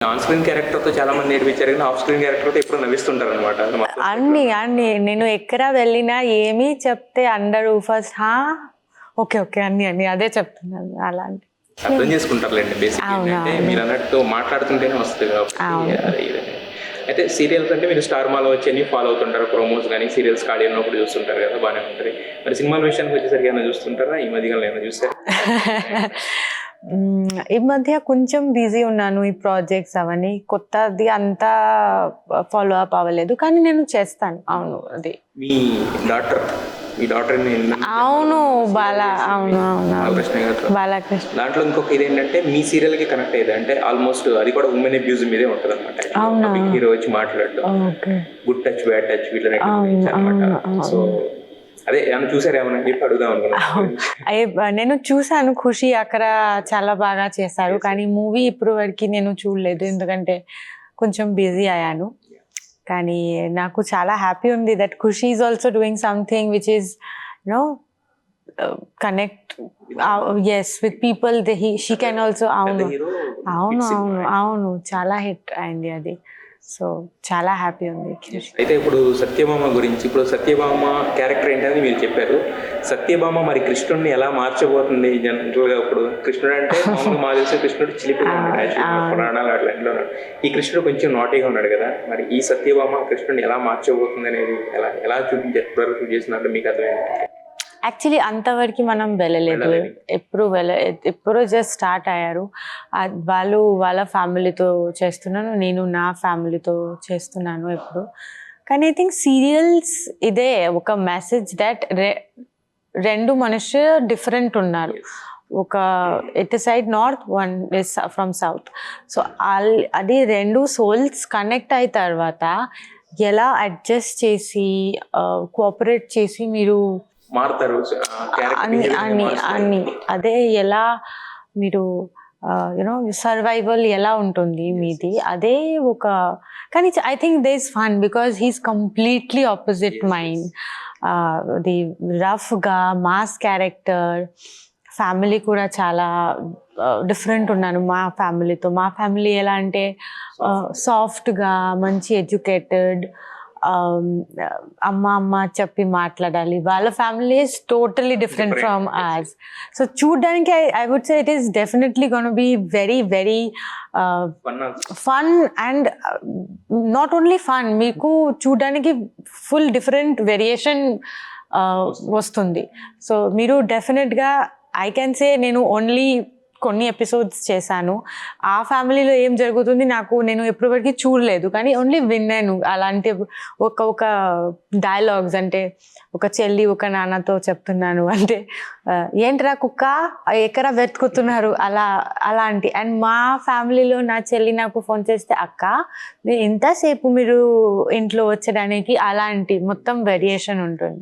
On screen క్యారెక్టర్‌తో చాలా మంది నేర్పించారు గానీ, ఆఫ్ స్క్రీన్ క్యారెక్టర్‌తో ఎప్పుడూ నవ్విస్తుంటారనమాట. అది మాత్రం అన్నీ నేను ఎక్కడ వెళ్ళినా ఏమి చెప్తే అందరూ ఫస్ట్ ఓకే. ఓకే. అన్నీ అదే చెప్తున్నాను అలాంటి. అర్థం చేసుకుంటారులెండి బేసిక్‌గా ఏంటంటే, అవునవును. మీరన్నట్టు మాట్లాడుతుంటేనే వస్తది కాబట్టి అవును. అదే ఇదని. అయితే సీరియల్స్ అంటే మీరు స్టార్ మాలో వచ్చేయన్ని ఫాలో అవుతుంటారు. ప్రోమోస్ గానీ, సీరియల్స్ ఖాళీ ఉన్నప్పుడు చూస్తుంటారు కదా! బానే ఉంటది. మరి సినిమాల విషయానికి వచ్చేసరికి ఏమైనా చూస్తుంటారా? ఈ మధ్య కాలంలో ఏమైనా చూసారా? ఈ మధ్య కొంచెం బిజీ ఉన్నాను. ఈ ప్రాజెక్ట్స్ అవన్నీ. కొత్తది అంతా ఫాలో అప్ అవ్వలేదు. కానీ నేను చేస్తాను. అవును. అది. మీ డాటర్ మీ డాటర్‌ని అవును. అవును. బాలకృష్ణ గారితో. బాలకృష్ణ. దాంట్లో ఇంకొక ఇదేంటంటే, మీ సీరియల్‌కి కనెక్ట్ అయ్యేది. అంటే ఆల్మోస్ట్ అది కూడా వుమెన్ అబ్యూజ్ మీదే ఉంటదనమాట. అవునా? బిగ్ హీరో వచ్చి మాట్లాడడం. Okay. Good touch, bad touch వీళ్ళని అనమాట. సో, అదే ఏమన్నా చూసారా ఏమన్నా అని చెప్పి అడుగుదాం అనుకున్నాను. నేను చూసాను 'ఖుషి' అక్కడ చాలా బాగా చేశారు. కానీ మూవీ ఇప్పుడు వరకు నేను చూడలేదు. ఎందుకంటే కొంచెం బిజీ అయ్యాను. కానీ నాకు చాలా హ్యాపీ ఉంది that 'Khushi' is also doing something which is connect with people. She can also. అవును. చాలా హిట్ అయింది అది. సో చాలా హ్యాపీ ఉంది. అయితే ఇప్పుడు సత్యభామ గురించి, ఇప్పుడు సత్యభామ క్యారెక్టర్ ఏంటని మీరు చెప్పారు. సత్యభామ మరి కృష్ణుడిని ఎలా మార్చబోతుంది జనరల్‌గా? ఇప్పుడు కృష్ణుడు అంటే మామూలుగా మాకు తెలిసి కృష్ణుడు చిలిపిగా ఉన్నాడు. యాక్చువల్‌గా పురాణాలు అట్లా ఉన్నాడు. ఈ కృష్ణుడు కొంచెం నాటీగా ఉన్నాడు కదా! మరి ఈ సత్యభామ కృష్ణుడిని ఎలా మార్చబోతుంది అనేది ఎలా ఎప్పటివరకు చేసినట్టు మీకు అర్థమైంది? యాక్చువల్లీ అంతవరకు మనం వెళ్ళలేదు. ఎప్పుడు జస్ట్ స్టార్ట్ అయ్యారు. వాళ్ళు వాళ్ళ ఫ్యామిలీతో చేస్తున్నాను, నేను నా ఫ్యామిలీతో చేస్తున్నాను ఎప్పుడు. కానీ ఐ థింక్ సీరియల్స్ ఇదే ఒక మెసేజ్ దట్ రెండు మనుషులు డిఫరెంట్ ఉన్నారు. ఒక it side north, one is from south. So అది రెండు సోల్స్ కనెక్ట్ అయిన తర్వాత ఎలా అడ్జస్ట్ చేసి కోఆపరేట్ చేసి మీరు మారుతారు అన్ని అదే ఎలా మీరు సర్వైవల్ ఎలా ఉంటుంది మీది, అదే ఒక. కానీ I think they is fun because he's completely opposite mind. The రఫ్గా మాస్ క్యారెక్టర్. ఫ్యామిలీ కూడా చాలా డిఫరెంట్ ఉన్నాను మా ఫ్యామిలీతో. మా ఫ్యామిలీ ఎలా అంటే సాఫ్ట్గా, మంచి ఎడ్యుకేటెడ్, అమ్మ చెప్పి మాట్లాడాలి. వాళ్ళ family is totally different from us. So చూడ్డానికి I would say it is definitely gonna be very very fun. And not only fun, మీకు చూడ్డానికి ఫుల్ డిఫరెంట్ వేరియేషన్ వస్తుంది. సో మీరు డెఫినెట్గా ఐ కెన్ సే నేను ఓన్లీ కొన్ని ఎపిసోడ్స్ చేశాను. ఆ ఫ్యామిలీలో ఏం జరుగుతుంది నేను ఎప్పటివరకు చూడలేదు. కానీ ఓన్లీ విన్నాను అలాంటి ఒక డైలాగ్స్. అంటే ఒక చెల్లి ఒక నాన్నతో చెప్తున్నాను అంటే, ఏంట్రా కుక్క ఎక్కడ వెతుకుతున్నారు అలాంటి. అండ్ మా ఫ్యామిలీలో నా చెల్లి నాకు ఫోన్ చేస్తే, అక్క ఎంతసేపు మీరు ఇంట్లో వచ్చడానికి, అలాంటి మొత్తం వేరియేషన్ ఉంటుంది.